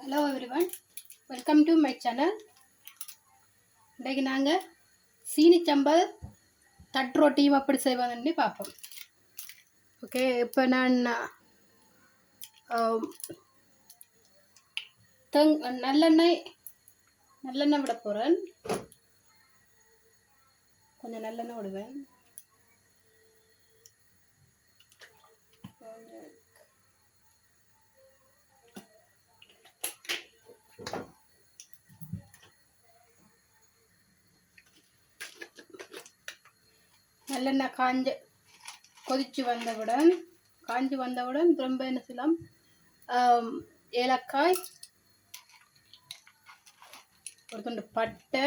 Hello everyone, welcome to my channel. இன்றைக்கு நாங்கள் சீனிச்சம்பல் that ரொட்டியும் எப்படி செய்வதுன்னு பார்ப்போம். ஓகே, இப்போ நான் நல்லெண்ணெய் விட போகிறேன். கொஞ்சம் நல்லெண்ணெய் விடுவேன். நல்லெண்ணெய் கொதிச்சு வந்தவுடன் ரொம்ப என்ன செய்யலாம், ஏலக்காய், ஒரு துண்டு பட்டை,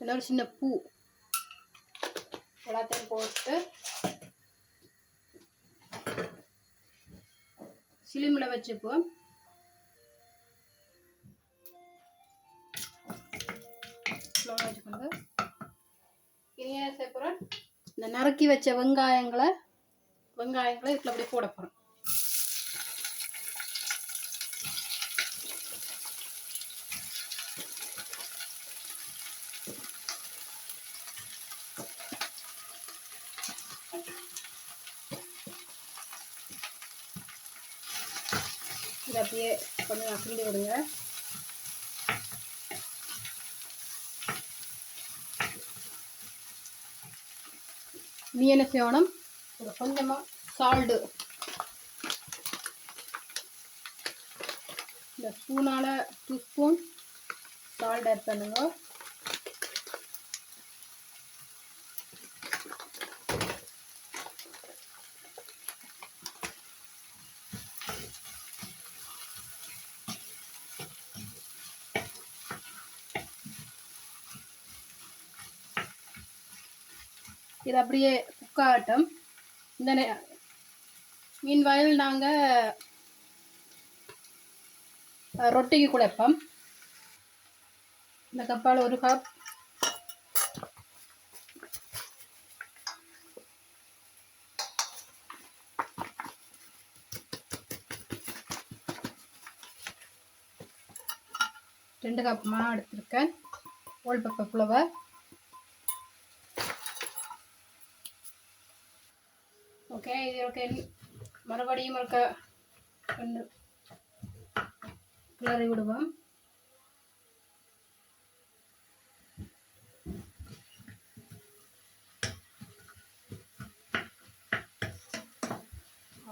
ஒரு சின்ன பூ எல்லாத்தையும் போட்டு சிலிமில் வச்சுப்போம். வச்சுக்கோங்க. இனி என்ன செய்ய போகிறேன், இந்த நறுக்கி வச்ச வெங்காயங்களை இதில் அப்படியே போட போகிறோம். இதை அப்படியே கொஞ்சம் கிண்டி விடுங்க. நீ என்ன செய்யணும், ஒரு கொஞ்சமாக சால்ட்டு, இந்த ஸ்பூனால் 2 ஸ்பூன் சால்ட் ஆட் பண்ணுங்க. இது அப்படியே குக்காகட்டும். இந்த மீன் வயல் நாங்கள் ரொட்டிக்கு குழைப்போம். இந்த கப்பால் 1 கப் ரெண்டு கப் மாவு எடுத்திருக்கேன். Whole pepper flower, okay. இது மறுபடியும் கிளறி விடுவோம்.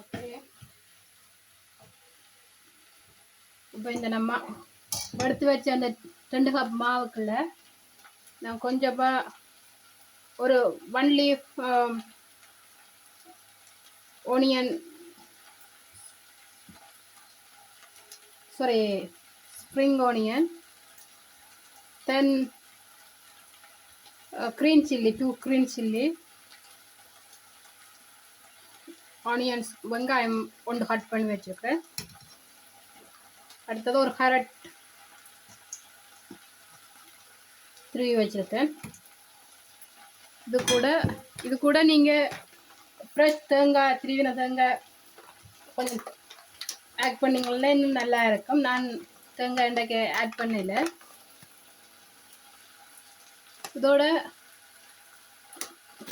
ஓகே, இப்போ இந்த நம்ம எடுத்து வச்ச அந்த 2 கப் மாவுக்குள்ள நான் கொஞ்சமாக ஒரு 1 leaf spring onion, then green chilli, 2 green chilli, onions, வெங்காயம் 1 கட் பண்ணி வச்சுருக்கேன். அடுத்தது ஒரு கேரட் 3 வச்சுருக்கேன். இது கூட நீங்கள் ஃப்ரெஷ் தேங்காய், திருவின தேங்காய் கொஞ்சம் ஆட் பண்ணிங்கன்னா இன்னும் நல்லா இருக்கும். நான் தேங்காய் இன்றைக்கு ஆட் பண்ணல. இதோட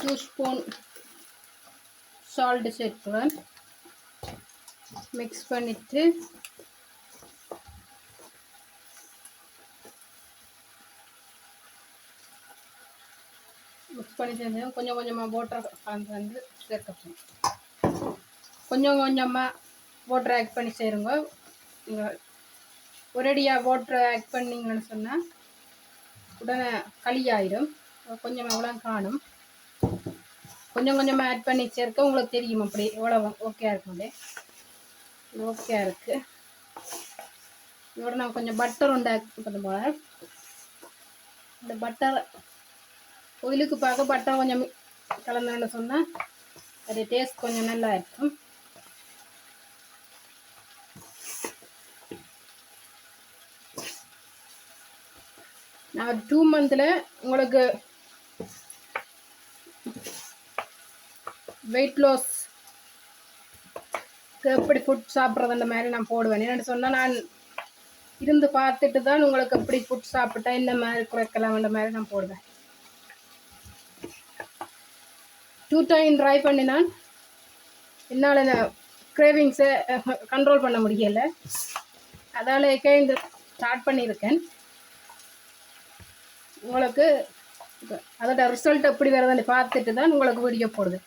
2 ஸ்பூன் சால்ட் சேர்க்குவேன். மிக்ஸ் பண்ணிட்டு கொஞ்சம் கொஞ்சமாக வாட்டர் வந்து சேர்க்கணும். கொஞ்சம் கொஞ்சமாக வாட்டர் ஆட் பண்ணி சேருங்க. நீங்கள் ஒரேடியாக வாட்டர் ஆட் பண்ணிங்கன்னு சொன்னால் உடனே களியாயிடும். கொஞ்சமாக எவ்வளோ காணும். கொஞ்சம் கொஞ்சமாக ஆட் பண்ணி சேர்க்க உங்களுக்கு தெரியும் அப்படி எவ்வளோ ஓகே இருக்கும். ஓகே இருக்குது. இதோட நான் கொஞ்சம் பட்டர் ஒன்று ஆட் பண்ண போகிறேன். இந்த பட்டர் ஒயிலுக்கு பார்க்க பட்டர் கொஞ்சம் கலந்துன்னு சொன்னால் அது டேஸ்ட் கொஞ்சம் நல்லா இருக்கும். நான் 2 மந்தில் உங்களுக்கு வெயிட் லாஸ் எப்படி ஃபுட் சாப்பிட்றது மாதிரி நான் போடுவேன். என்னென்னு சொன்னால் நான் இருந்து பார்த்துட்டு தான் உங்களுக்கு எப்படி ஃபுட் சாப்பிட்டா இந்த மாதிரி குறைக்கலாம்ன்ற மாதிரி நான் போடுவேன். 2 டைம் ட்ரை பண்ணினான் என்னால் கிரேவிங்ஸை கண்ட்ரோல் பண்ண முடியலை. அதால் இந்த ஸ்டார்ட் பண்ணியிருக்கேன். உங்களுக்கு அதோட ரிசல்ட் எப்படி வருதுன்னு பார்த்துட்டு தான் உங்களுக்கு வீடியோ போடுவேன்.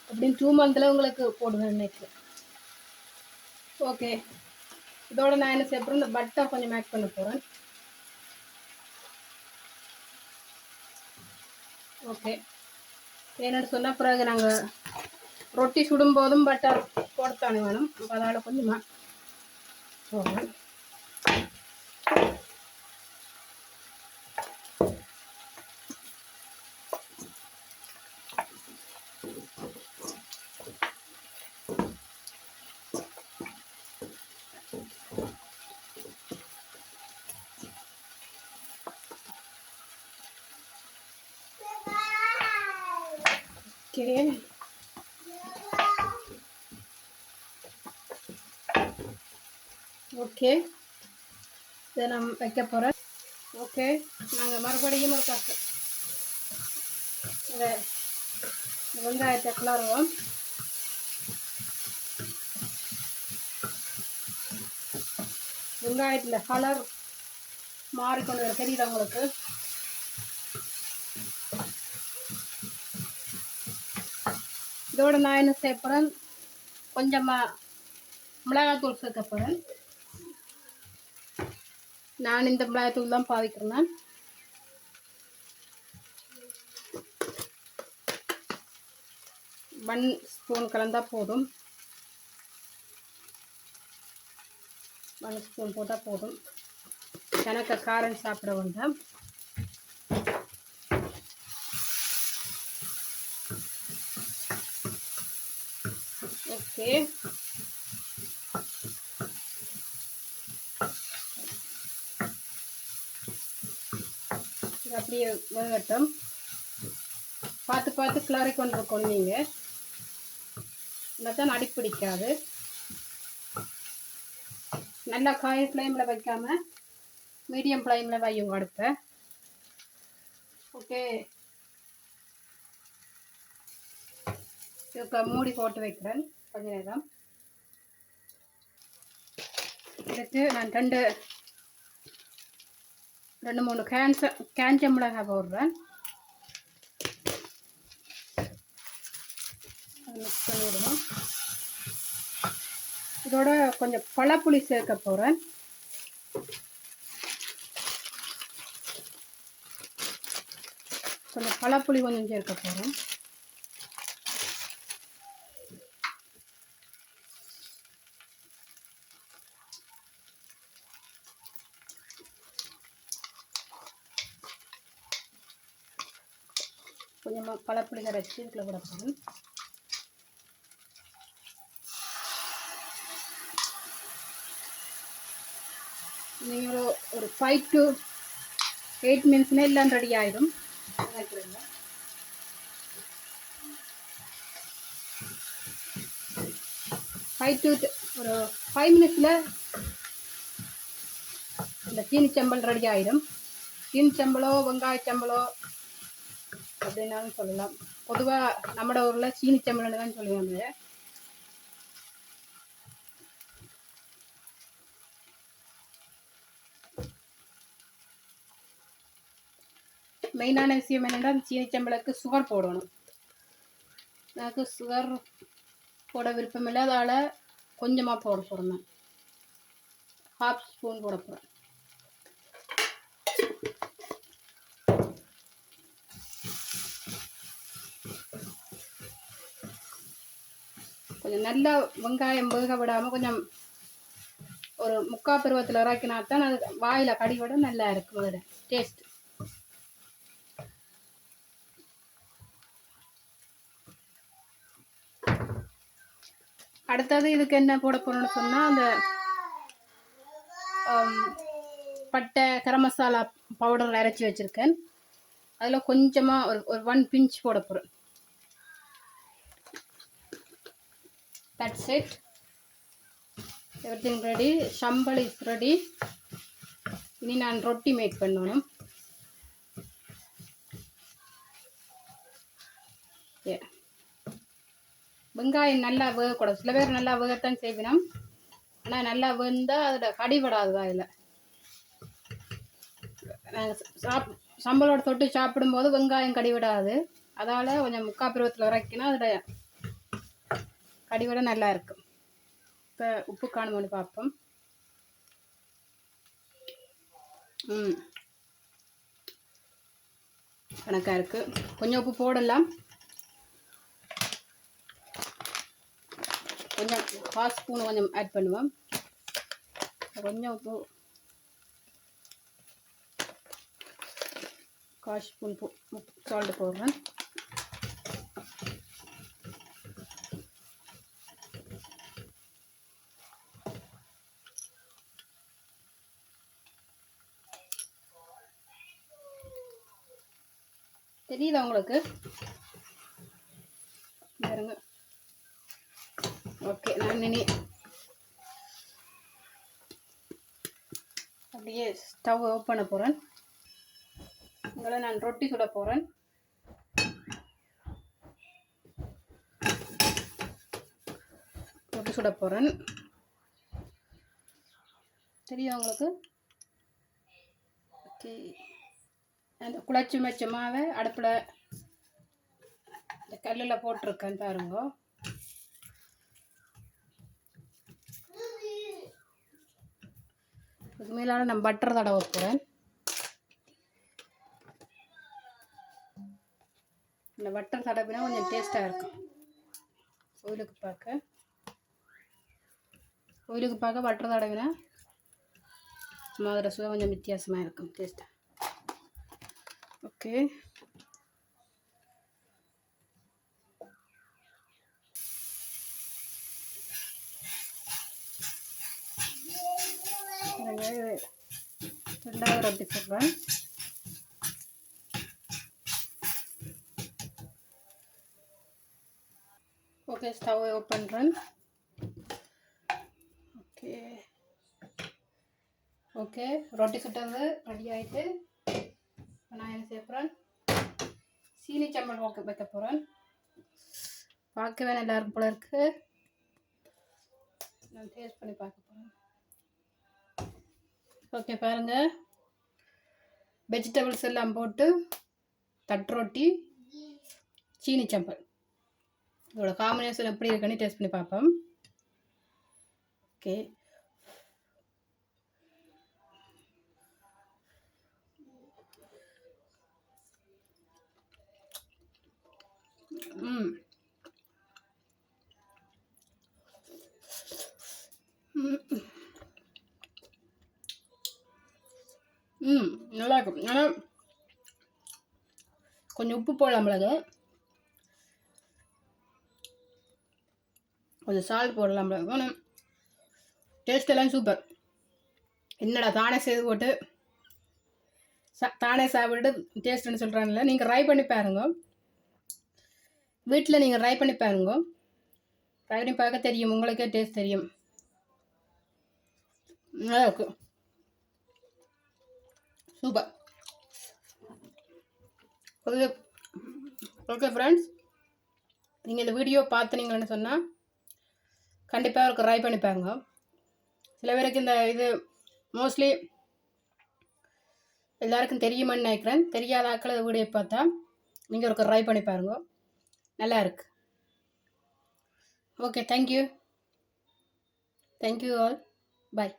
அப்படின்னு 2 மந்தில் உங்களுக்கு போடுவேன் இன்னைக்கு. ஓகே, இதோட நான் என்ன செய்ய போகிறேன், இந்த பட்டர் கொஞ்சம் மேக் பண்ண போகிறேன். ஓகே, என்னென்னு சொன்னால் பிறகு நாங்கள் ரொட்டி சுடும்போதும் பட்டர் போடத்தானே வேணும். அதனால் கொஞ்சமாக போடுறேன். ஓகே, ஓகே, இதை நான் வைக்க போகிறேன். ஓகே, நாங்கள் மறுபடியும் ஒரு கப்பு இதை வெங்காயத்தை கிளறுவோம். வெங்காயத்தில் கலர் மாறிக்கொண்டு வர தெரியுது உங்களுக்கு. இதோட நான் என்ன செய்ய போகிறேன், கொஞ்சமாக மிளகாத்தூள் சேர்க்க போகிறேன். நான் இந்த மிளகாத்தூள் தான் பாவிக்கிறேன். 1 ஸ்பூன் கலந்தால் போதும். 1 ஸ்பூன் போட்டால் போதும். எனக்கு காரம் சாப்பிட வேண்டாம். ஓகே, இது அப்படியே வேகட்டும். பார்த்து பார்த்து கிளறி கொண்டு இருக்கணும் நீங்கள், இல்லைதான் அடிப்பிடிக்காது. நல்லா ஹை ஃப்ளேமில் வைக்காமல் மீடியம் ஃப்ளேமில் வையுங்க அடுப்பை. ஓகே, இதுக்கு மூடி போட்டு வைக்கிறேன் கொஞ்ச நேரம். இதுக்கு நான் 2-3 காஞ்ச மிளகாய் போடுறேன். மிக்ஸ் பண்ணி விடணும். இதோட கொஞ்சம் பழப்புளி சேர்க்க போகிறேன். கொஞ்சம் பழப்புளி கொஞ்சம் சேர்க்க போகிறேன். கொஞ்சமாக பழப்புளி கரைச்சி இதில் விட போகிறேன். நீங்கள் ஒரு 5 to 8 மினிட்ஸ்னா எல்லாம் ரெடி ஆகிடும். 5 மினிட்ஸில் இந்த சீனிச்சம்பல் ரெடி ஆகிடும். சீனிச்சம்பளோ வெங்காயச்சம்பளோ அப்படின்னாலும் சொல்லலாம். பொதுவாக நம்மட ஊரில் சீனிச்சம்பல்னு தான் சொல்லுவாங்க. மெயினான விஷயம் என்னென்னா சீனிச்சம்பளுக்கு சுகர் போடணும். எனக்கு சுகர் போட விருப்பம் இல்லை, அதால் கொஞ்சமாக போட போகிறேன். 1/2 ஸ்பூன் போட போகிறேன். கொஞ்சம் நல்லா வெங்காயம் வேக விடாமல் கொஞ்சம் ஒரு 3/4 பருவத்தில் இறக்கினா தான் அது வாயில் கடிவிட நல்லா இருக்கும். அதோட டேஸ்ட். அடுத்தது இதுக்கு என்ன போட போகிறோன்னு சொன்னால், அந்த பட்டை கரம் மசாலா பவுடர் அரைச்சி வச்சுருக்கேன். அதில் கொஞ்சமாக ஒரு 1 பிஞ்ச் போட போகிறேன். That's it. Everything ready. Sambal is ready. இனி நான் ரொட்டி மேக் பண்ணணும். வெங்காயம் நல்லா வேகக்கூடாது. சில பேர் நல்லா வேகத்தான் செய்வினோம். ஆனால் நல்லா வெந்தால் அதில் கடிபடாது அதில். நாங்கள் சம்பளோட தொட்டு சாப்பிடும்போது வெங்காயம் கடிவிடாது. அதால் கொஞ்சம் முக்கால் பருவத்தில் வரைக்கினா அதில் கடிவிட நல்லா இருக்கும். இப்போ உப்பு காணுமோன்னு பார்ப்போம். கணக்காக இருக்குது. கொஞ்சம் உப்பு போடலாம். கொஞ்சம் 1/2 ஸ்பூன் கொஞ்சம் ஆட் பண்ணுவோம். கொஞ்சம் உப்பு 1/4 ஸ்பூன் சால்ட் போடுறேன். தெரியுதா உங்களுக்கு? பாருங்க. ஓகே, நான் இனி அப்படியே ஸ்டவ் ஆஃப் பண்ண போகிறேன். உங்களை நான் ரொட்டி சுட போகிறேன். ரொட்டி சுட போகிறேன். தெரியுதா உங்களுக்கு? ஓகே, அந்த குழச்சி வச்ச மாவை அடுப்பில் இந்த கல்லில் போட்டிருக்கேன் பாருங்க. இதுக்கு மேலால் நான் பட்டர் தடவை போகிறேன். இந்த பட்டர் தடவினா கொஞ்சம் டேஸ்ட்டாக இருக்கும். ஒயிலுக்கு பார்க்க பட்டர் தடவினா மாதிரி சுவை கொஞ்சம் வித்தியாசமாக இருக்கும் டேஸ்ட்டாக. ஓகே, ரெண்டாவது ரொட்டி சொல்கிறேன். ஓகே, ஸ்டவ் ஆஃப் பண்ணுறேன். ஓகே, ரொட்டி சுட்டது ரெடி ஆகிட்டு நான் என்ன சேர்க்குறேன், சீனி சம்பல் வைக்க போகிறேன். பார்க்கவே நல்லா இருக்கும் போல இருக்கு. நான் டேஸ்ட் பண்ணி பார்க்க போகிறேன். ஓகே, பாருங்கள், வெஜிடபிள்ஸ் எல்லாம் போட்டு தட்ரொட்டி சீனி சம்பல், இதோட காம்பினேஷன் எப்படி இருக்குன்னு டேஸ்ட் பண்ணி பார்ப்போம். ஓகே, நல்லா இருக்கும். ஆனால் கொஞ்சம் உப்பு போடலாம், மிளகு கொஞ்சம் சால்ட் போடலாம். ஆனால் டேஸ்ட் எல்லாம் சூப்பர். என்னடா தானே செய்து போட்டு தானே சாப்பிட்டு டேஸ்ட்டுன்னு சொல்கிறாங்கல்ல, நீங்கள் ட்ரை பண்ணி பாருங்க. வீட்டில் நீங்கள் ட்ரை பண்ணி பாருங்க. ட்ரை பண்ணி பார்க்க தெரியும், உங்களுக்கே டேஸ்ட் தெரியும். நல்லா இருக்கு, சூப்பர். ஓகே ஃப்ரெண்ட்ஸ், நீங்கள் இந்த வீடியோ பார்த்துனீங்கன்னு சொன்னால் கண்டிப்பாக ஒரு ட்ரை பண்ணி பாருங்க. சில பேருக்கு இந்த இது மோஸ்ட்லி எல்லாருக்கும் தெரியுமான்னு நினைக்கிறேன். தெரியாத ஆக்களை வீடியோ பார்த்தா நீங்கள் ஒரு ட்ரை பண்ணி பாருங்க, நல்லா இருக்கு. ஓகே, தேங்க்யூ ஆல், பாய்.